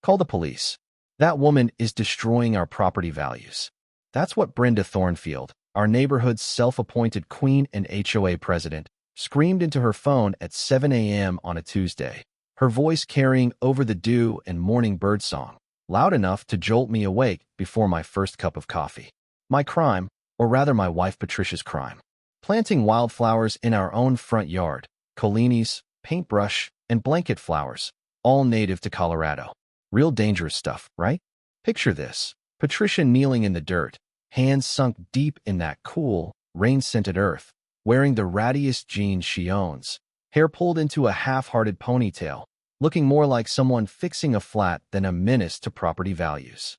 Call the police. That woman is destroying our property values. That's what Brenda Thornfield, our neighborhood's self-appointed queen and HOA president, screamed into her phone at 7 a.m. on a Tuesday, her voice carrying over the dew and morning birdsong, loud enough to jolt me awake before my first cup of coffee. My crime, or rather my wife Patricia's crime. Planting wildflowers in our own front yard, collinis, paintbrush, and blanket flowers, all native to Colorado. Real dangerous stuff, right? Picture this. Patricia kneeling in the dirt, hands sunk deep in that cool, rain-scented earth, wearing the rattiest jeans she owns, hair pulled into a half-hearted ponytail, looking more like someone fixing a flat than a menace to property values.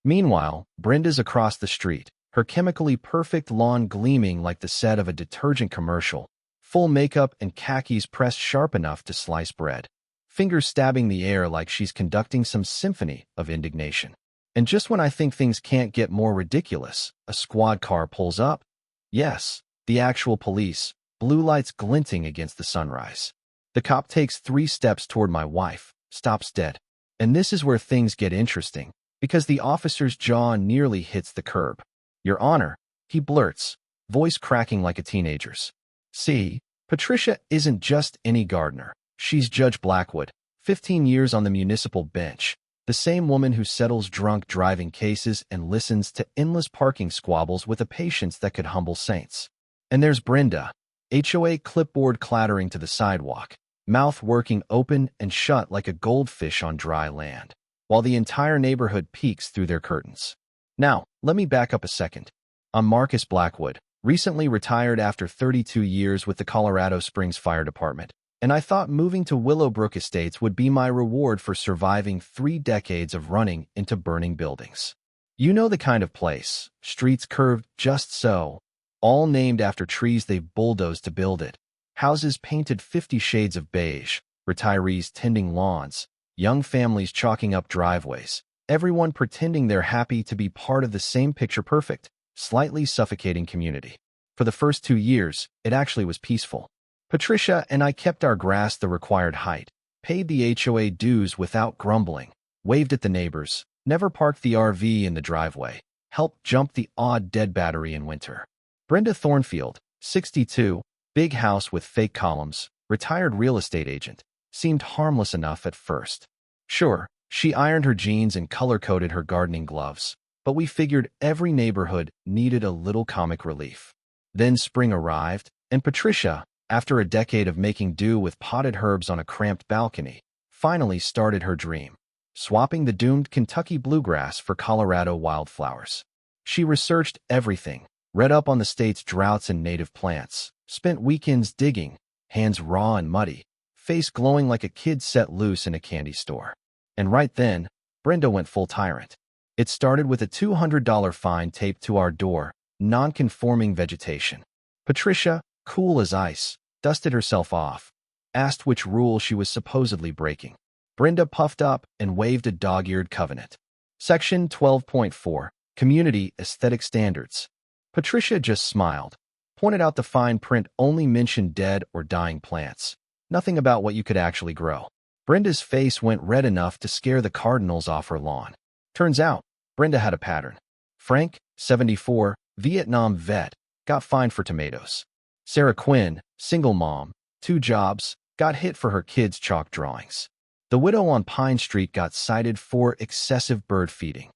Meanwhile, Brenda's across the street, her chemically perfect lawn gleaming like the set of a detergent commercial, full makeup and khakis pressed sharp enough to slice bread, fingers stabbing the air like she's conducting some symphony of indignation. And just when I think things can't get more ridiculous, a squad car pulls up. Yes, the actual police, blue lights glinting against the sunrise. The cop takes 3 steps toward my wife, stops dead. And this is where things get interesting, because the officer's jaw nearly hits the curb. "Your Honor," he blurts, voice cracking like a teenager's. See, Patricia isn't just any gardener. She's Judge Blackwood, 15 years on the municipal bench. The same woman who settles drunk driving cases and listens to endless parking squabbles with a patience that could humble saints. And there's Brenda, HOA clipboard clattering to the sidewalk, mouth working open and shut like a goldfish on dry land, while the entire neighborhood peeks through their curtains. Now, let me back up a second. I'm Marcus Blackwood, recently retired after 32 years with the Colorado Springs Fire Department, and I thought moving to Willowbrook Estates would be my reward for surviving 3 decades of running into burning buildings. You know the kind of place, streets curved just so, all named after trees they've bulldozed to build it, houses painted 50 shades of beige, retirees tending lawns, young families chalking up driveways, everyone pretending they're happy to be part of the same picture-perfect, slightly suffocating community. For the first 2 years, it actually was peaceful. Patricia and I kept our grass the required height, paid the HOA dues without grumbling, waved at the neighbors, never parked the RV in the driveway, helped jump the odd dead battery in winter. Brenda Thornfield, 62, big house with fake columns, retired real estate agent, seemed harmless enough at first. Sure, she ironed her jeans and color-coded her gardening gloves, but we figured every neighborhood needed a little comic relief. Then spring arrived, and Patricia, after a decade of making do with potted herbs on a cramped balcony, finally started her dream, swapping the doomed Kentucky bluegrass for Colorado wildflowers. She researched everything, read up on the state's droughts and native plants, spent weekends digging, hands raw and muddy, face glowing like a kid set loose in a candy store. And right then, Brenda went full tyrant. It started with a $200 fine taped to our door, non-conforming vegetation. Patricia, cool as ice, dusted herself off, asked which rule she was supposedly breaking. Brenda puffed up and waved a dog-eared covenant. Section 12.4, Community Aesthetic Standards. Patricia just smiled, pointed out the fine print only mentioned dead or dying plants, nothing about what you could actually grow. Brenda's face went red enough to scare the cardinals off her lawn. Turns out, Brenda had a pattern. Frank, 74, Vietnam vet, got fined for tomatoes. Sarah Quinn, single mom, 2 jobs, got hit for her kids' chalk drawings. The widow on Pine Street got cited for excessive bird feeding.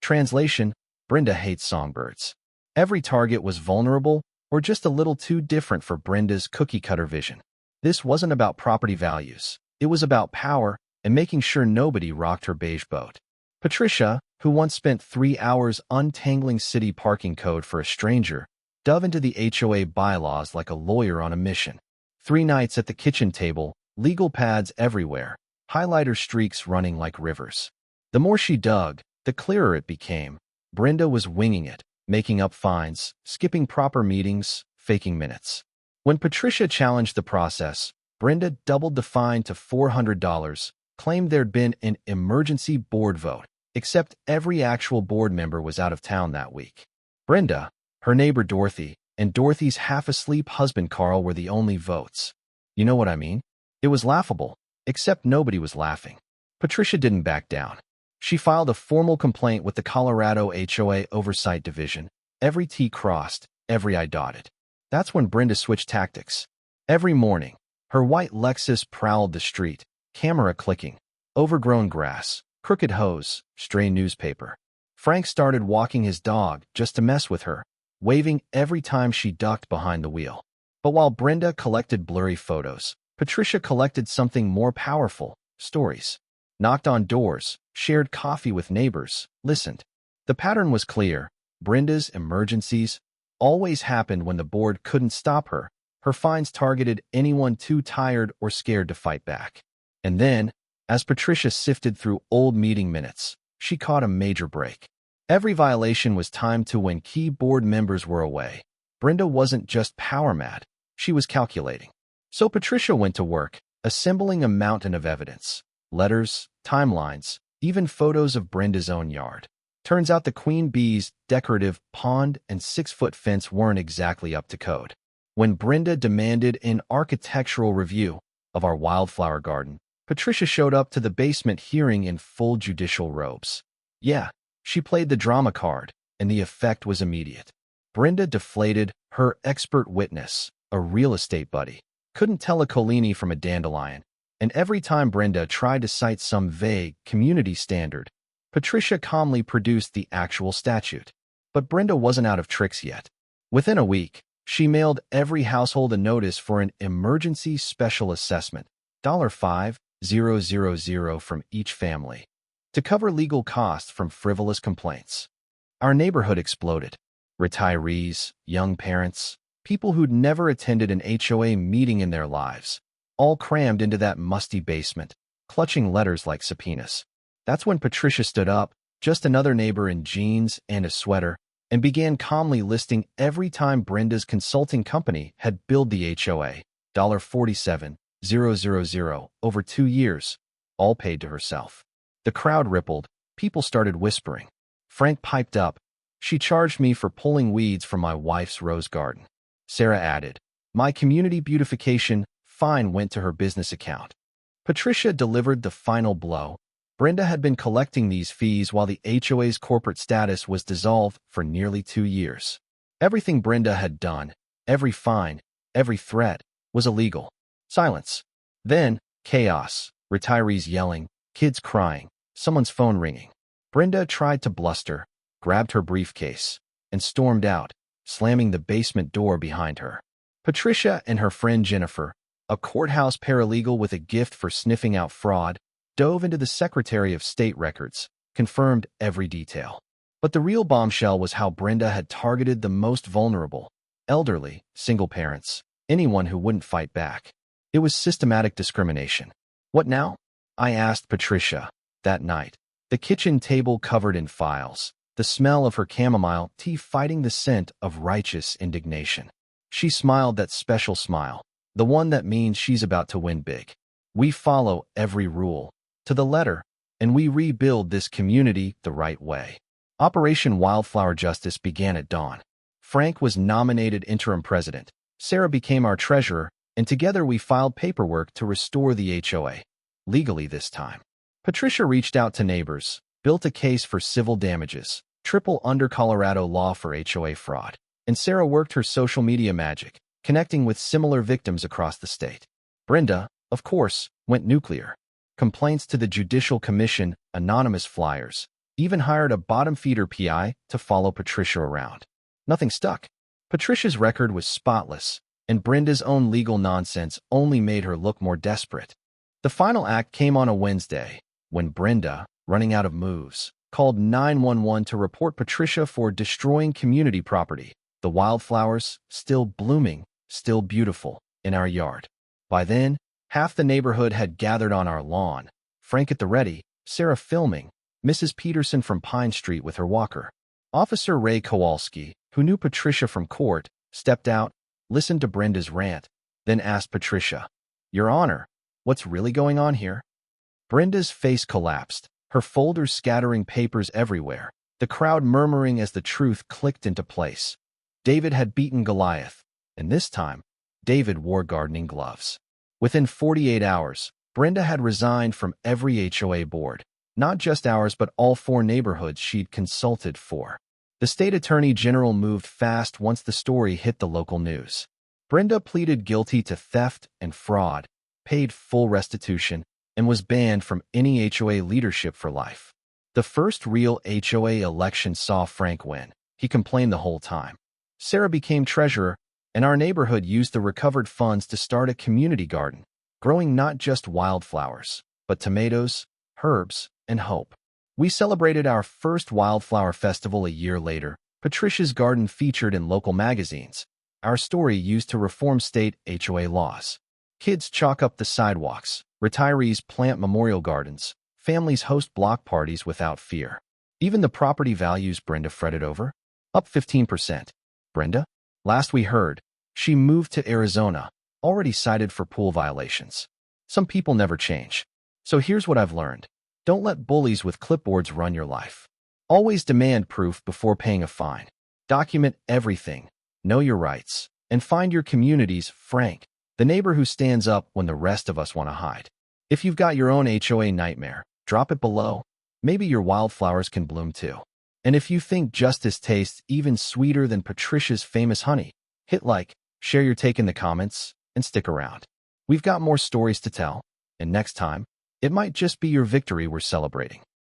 Translation, Brenda hates songbirds. Every target was vulnerable or just a little too different for Brenda's cookie-cutter vision. This wasn't about property values. It was about power and making sure nobody rocked her beige boat. Patricia, who once spent 3 hours untangling city parking code for a stranger, dove into the HOA bylaws like a lawyer on a mission. 3 nights at the kitchen table, legal pads everywhere, highlighter streaks running like rivers. The more she dug, the clearer it became. Brenda was winging it, making up fines, skipping proper meetings, faking minutes. When Patricia challenged the process, Brenda doubled the fine to $400, claimed there'd been an emergency board vote, except every actual board member was out of town that week. Brenda, her neighbor Dorothy, and Dorothy's half-asleep husband Carl were the only votes. You know what I mean? It was laughable, except nobody was laughing. Patricia didn't back down. She filed a formal complaint with the Colorado HOA Oversight Division. Every T crossed, every I dotted. That's when Brenda switched tactics. Every morning, her white Lexus prowled the street, camera clicking, overgrown grass, crooked hose, stray newspaper. Frank started walking his dog just to mess with her, waving every time she ducked behind the wheel. But while Brenda collected blurry photos, Patricia collected something more powerful: stories. Knocked on doors, shared coffee with neighbors, listened. The pattern was clear. Brenda's emergencies always happened when the board couldn't stop her. Her fines targeted anyone too tired or scared to fight back. And then, as Patricia sifted through old meeting minutes, she caught a major break. Every violation was timed to when key board members were away. Brenda wasn't just power mad, she was calculating. So Patricia went to work, assembling a mountain of evidence. Letters, timelines, even photos of Brenda's own yard. Turns out the queen bee's decorative pond and 6-foot fence weren't exactly up to code. When Brenda demanded an architectural review of our wildflower garden, Patricia showed up to the basement hearing in full judicial robes. Yeah, she played the drama card, and the effect was immediate. Brenda deflated. Her expert witness, a real estate buddy, couldn't tell a Collini from a dandelion, and every time Brenda tried to cite some vague community standard, Patricia calmly produced the actual statute. But Brenda wasn't out of tricks yet. Within a week, she mailed every household a notice for an emergency special assessment, $5,000 from each family, to cover legal costs from frivolous complaints. Our neighborhood exploded. Retirees, young parents, people who'd never attended an HOA meeting in their lives, all crammed into that musty basement, clutching letters like subpoenas. That's when Patricia stood up, just another neighbor in jeans and a sweater, and began calmly listing every time Brenda's consulting company had billed the HOA, $47,000 over 2 years, all paid to herself. The crowd rippled. People started whispering. Frank piped up. She charged me for pulling weeds from my wife's rose garden. Sarah added, my community beautification fine went to her business account. Patricia delivered the final blow. Brenda had been collecting these fees while the HOA's corporate status was dissolved for nearly 2 years. Everything Brenda had done, every fine, every threat, was illegal. Silence. Then, chaos. Retirees yelling, kids crying, someone's phone ringing. Brenda tried to bluster, grabbed her briefcase, and stormed out, slamming the basement door behind her. Patricia and her friend Jennifer, a courthouse paralegal with a gift for sniffing out fraud, dove into the Secretary of State records, confirmed every detail. But the real bombshell was how Brenda had targeted the most vulnerable: elderly, single parents, anyone who wouldn't fight back. It was systematic discrimination. What now? I asked Patricia that night, the kitchen table covered in files, the smell of her chamomile tea fighting the scent of righteous indignation. She smiled that special smile, the one that means she's about to win big. We follow every rule to the letter, and we rebuild this community the right way. Operation Wildflower Justice began at dawn. Frank was nominated interim president. Sarah became our treasurer, and together we filed paperwork to restore the HOA. Legally this time. Patricia reached out to neighbors, built a case for civil damages, triple under Colorado law for HOA fraud, and Sarah worked her social media magic, connecting with similar victims across the state. Brenda, of course, went nuclear. Complaints to the Judicial Commission, anonymous flyers, even hired a bottom-feeder PI to follow Patricia around. Nothing stuck. Patricia's record was spotless, and Brenda's own legal nonsense only made her look more desperate. The final act came on a Wednesday, when Brenda, running out of moves, called 911 to report Patricia for destroying community property, the wildflowers still blooming, still beautiful, in our yard. By then, half the neighborhood had gathered on our lawn, Frank at the ready, Sarah filming, Mrs. Peterson from Pine Street with her walker. Officer Ray Kowalski, who knew Patricia from court, stepped out, listened to Brenda's rant, then asked Patricia, Your Honor, what's really going on here? Brenda's face collapsed, her folders scattering papers everywhere, the crowd murmuring as the truth clicked into place. David had beaten Goliath, and this time, David wore gardening gloves. Within 48 hours, Brenda had resigned from every HOA board. Not just ours, but all 4 neighborhoods she'd consulted for. The state attorney general moved fast once the story hit the local news. Brenda pleaded guilty to theft and fraud, paid full restitution, and was banned from any HOA leadership for life. The first real HOA election saw Frank win. He complained the whole time. Sarah became treasurer, and our neighborhood used the recovered funds to start a community garden, growing not just wildflowers, but tomatoes, herbs, and hope. We celebrated our first wildflower festival a year later. Patricia's garden featured in local magazines. Our story used to reform state HOA laws. Kids chalk up the sidewalks. Retirees plant memorial gardens. Families host block parties without fear. Even the property values Brenda fretted over? Up 15%. Brenda? Last we heard, she moved to Arizona, already cited for pool violations. Some people never change. So here's what I've learned. Don't let bullies with clipboards run your life. Always demand proof before paying a fine. Document everything. Know your rights. And find your community's Frank, the neighbor who stands up when the rest of us want to hide. If you've got your own HOA nightmare, drop it below. Maybe your wildflowers can bloom too. And if you think justice tastes even sweeter than Patricia's famous honey, hit like, share your take in the comments, and stick around. We've got more stories to tell, and next time, it might just be your victory we're celebrating.